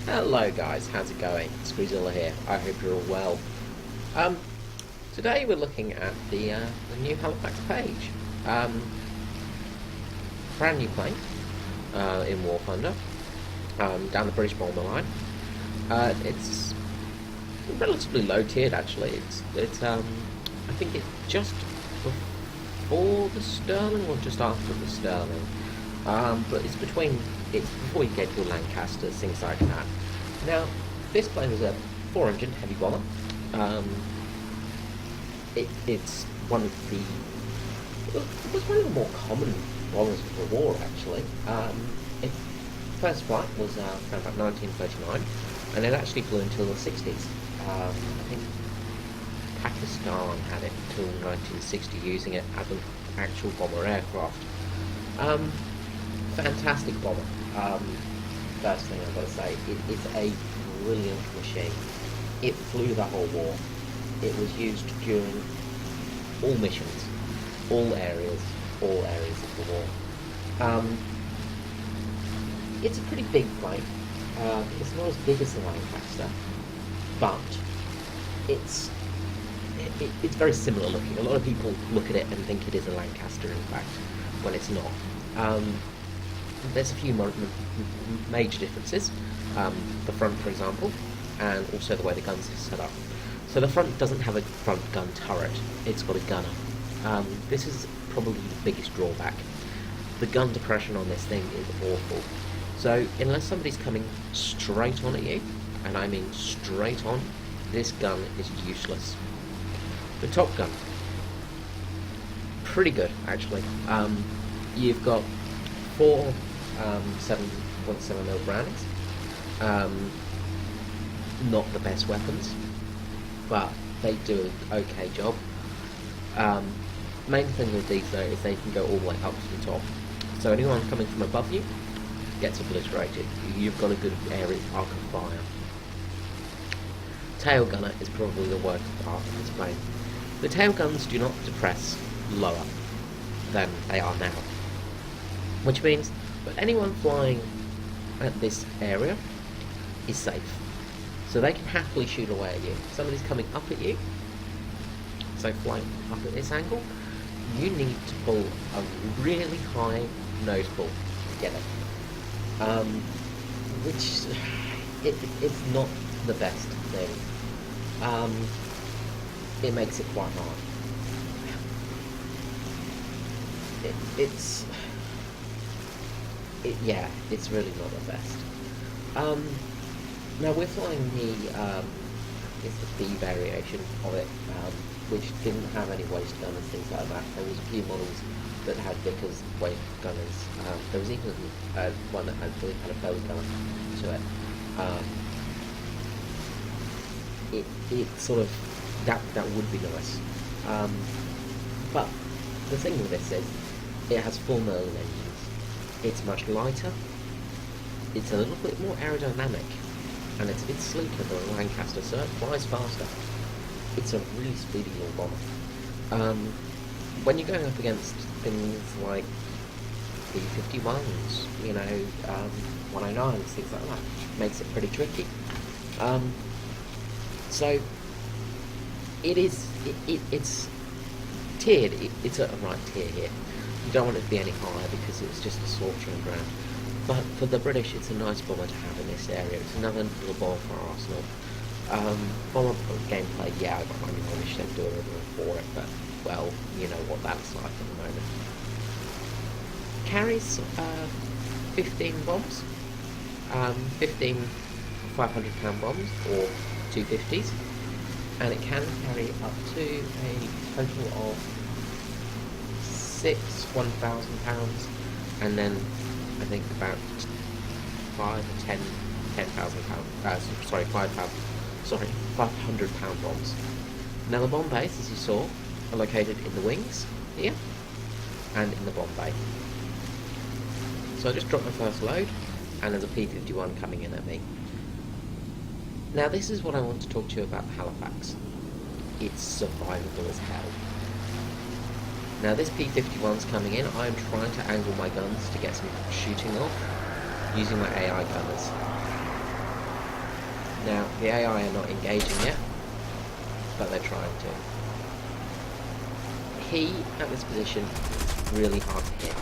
Hello guys, how's it going? Squeezilla here. I hope you're all well. Um, Today we're looking at the new Halifax page. Brand new plane in War Thunder, down the British Bomber line. It's relatively low tiered actually. It's I think it's just before the Sterling or just after the Sterling. But it's before you get your Lancasters, things like that. Now, this plane was a 4-engine heavy bomber. It's one of the it was one of the more common bombers of the war actually. Its first flight was around about 1939, and it actually flew until the 60s. I think Pakistan had it until 1960, using it as an actual bomber aircraft. Fantastic bomber. First thing I've got to say, it is a brilliant machine. It flew the whole war. It was used during all missions, all areas of the war. It's a pretty big plane. It's not as big as the Lancaster, but it's very similar looking. A lot of people look at it and think it is a Lancaster, in fact, when it's not. There's a few major differences. The front, for example, and also the way the guns are set up. So the front doesn't have a front gun turret, it's got a gunner. This is probably the biggest drawback. The gun depression on this thing is awful. So unless somebody's coming straight on at you, and I mean straight on, this gun is useless. The top gun, pretty good actually. You've got 4 7.7mm Browns. Not the best weapons, but they do an okay job. Main thing with these though is they can go all the way up to the top. So anyone coming from above you gets obliterated. You've got a good area arc of fire. Tail gunner is probably the worst part of this plane. The tail guns do not depress lower than they are now, which means that anyone flying at this area is safe. So they can happily shoot away at you. If somebody's coming up at you, so flying up at this angle, you need to pull a really high nose pull to get it. Which it's not the best thing. It makes it quite hard. It's really not the best. Now we're flying it's the B variation of it, which didn't have any waist gun and things like that. There was a few models that had Vickers waist gunners. There was even one that had a belly gun to it. It sort of that would be nice. But the thing with this is it has 4 Merlin engines. It's much lighter. It's a little bit more aerodynamic. And it's a bit sleeker than a Lancaster, so it flies faster. It's a really speedy little bomber. When you're going up against things like B-51s, 109s, things like that, makes it pretty tricky. So it's tiered. It's at a right tier here. You don't want it to be any higher because it's just a slaughtering ground. But for the British, it's a nice bomber to have in this area. It's another little bomber for our arsenal. Bomber gameplay, yeah, I wish they'd do a little more for it, but, well, you know what that's like at the moment. Carries 15 bombs, 15 500-pound bombs, or 250s, and it can carry up to a total of 6 1,000-pounds, and then I think about 5 or 10,000 pounds. 500-pound bombs. Now the bomb bays, as you saw, are located in the wings here and in the bomb bay. So I just dropped my first load, and there's a P-51 coming in at me. Now this is what I want to talk to you about Halifax. It's survivable as hell. Now this P-51's coming in. I'm trying to angle my guns to get some shooting off using my AI gunners. Now, the AI are not engaging yet, but they're trying to. He, at this position, is really hard to hit.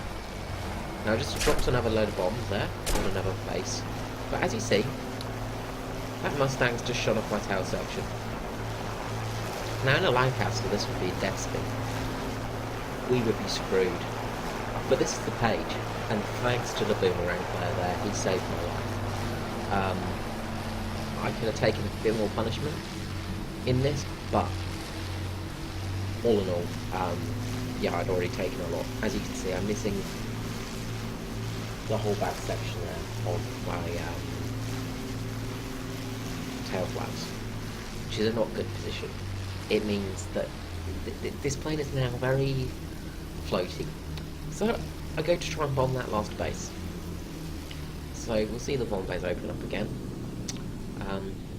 Now, I just dropped another load of bombs there on another base. But as you see, that Mustang's just shot off my tail section. Now, in a Lancaster, this would be a death spin. We would be screwed. But this is the page, and thanks to the boomerang player there, he saved my life. I could have taken a bit more punishment in this, but all in all, yeah, I'd already taken a lot. As you can see, I'm missing the whole back section there of my tail flaps, which is a not good position. It means that this plane is now very floaty. So I go to try and bomb that last base. So we'll see the bomb base open up again.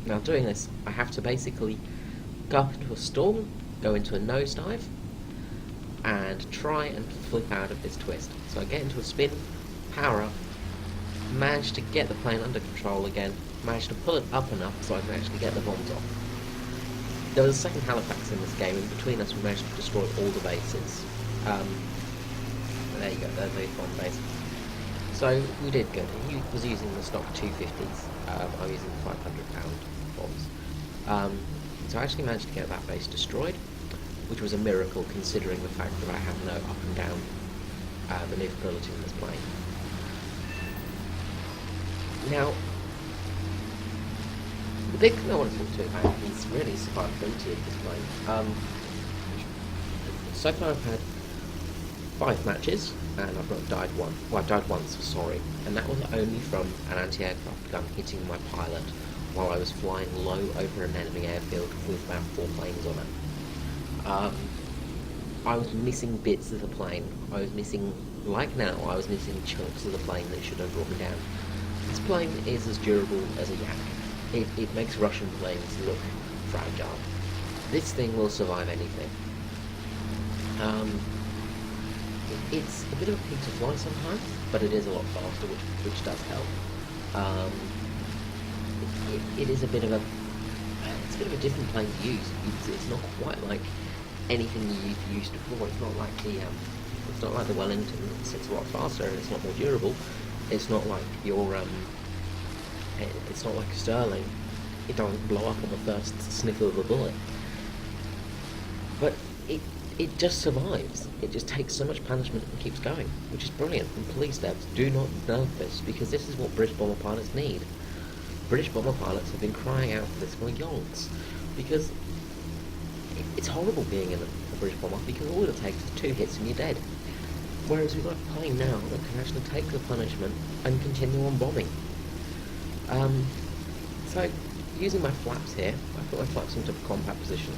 Now doing this, I have to basically go up into a stall, go into a nosedive, and try and flip out of this twist. So I get into a spin, power up, manage to get the plane under control again, manage to pull it up enough so I can actually get the bombs off. There was a second Halifax in this game, and between us we managed to destroy all the bases. There you go, there's the bomb base. So we did good. He was using the stock 250s, I'm using 500-pound bombs. So I actually managed to get that base destroyed, which was a miracle considering the fact that I have no up and down manoeuvrability in this plane. Now, the big thing I want to talk to you about is really survivability of this plane. So far I've had 5 matches, and I've not died once. Well, I've died once, sorry, and that was only from an anti-aircraft gun hitting my pilot while I was flying low over an enemy airfield with about 4 planes on it. I was missing bits of the plane. I was missing, like now, I was missing chunks of the plane that should have brought me down. This plane is as durable as a yak. It makes Russian planes look fragile. This thing will survive anything. It's a bit of a pig to fly sometimes, but it is a lot faster, which does help. It is a bit of a different plane to use. It's not quite like anything you've used before. It's not like the Wellington. It's a lot faster and it's a lot more durable. It's not like it's not like a Sterling. It doesn't blow up on the first sniff of a bullet. But it just survives. It just takes so much punishment and keeps going, which is brilliant. And please, devs, do not nerf this, because this is what British bomber pilots need. British bomber pilots have been crying out for this for yonks, because it's horrible being in a British bomber, because all it takes is 2 hits and you're dead. Whereas we've got a plane now that can actually take the punishment and continue on bombing. So, using my flaps here, I put my flaps into a compact position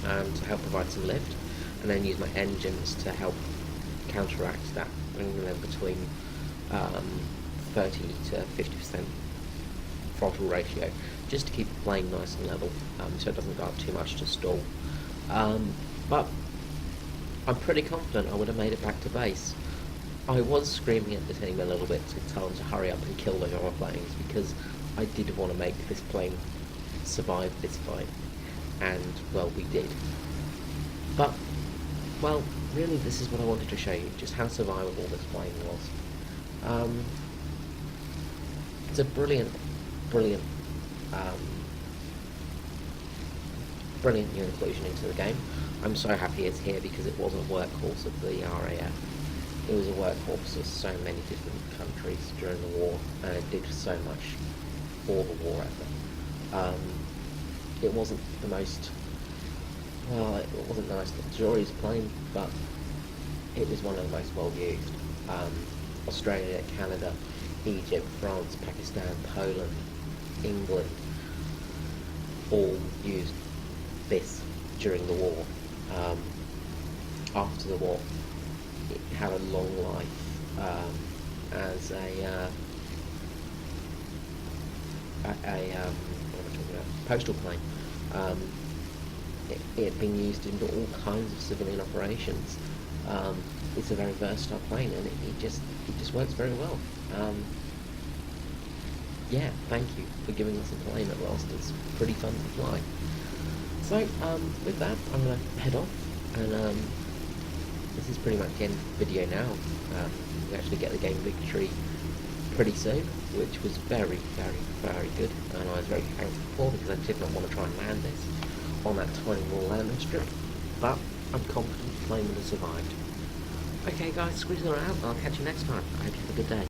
to help provide some lift, and then use my engines to help counteract that, bringing them between 30 to 50% throttle ratio, just to keep the plane nice and level, so it doesn't go up too much to stall. But I'm pretty confident I would have made it back to base. I was screaming at the team a little bit to tell them to hurry up and kill the other planes, because I did want to make this plane survive this fight, and well, we did. But, well, really this is what I wanted to show you, just how survivable this plane was. It's a brilliant new inclusion into the game. I'm so happy it's here, because it was a workhorse of the RAF. It was a workhorse of so many different countries during the war, and it did so much for the war effort. It wasn't the most, well, it wasn't the most luxurious plane, but it was one of the most well used. Australia, Canada, Egypt, France, Pakistan, Poland, England all used this during the war. After the war, it had a long life as a what am I talking about? Postal plane. It had been used in all kinds of civilian operations. It's a very versatile plane, and it just works very well. yeah, thank you for giving us a plane at last. It's pretty fun to fly. So, with that, I'm going to head off, and this is pretty much the end of the video now. We actually get the game victory pretty soon, which was very, very, very good, and I was very thankful for, because I did not want to try and land this on that tiny little landing strip, but I'm confident the plane would have survived. Okay guys, squeeze it out, I'll catch you next time. I hope you have a good day.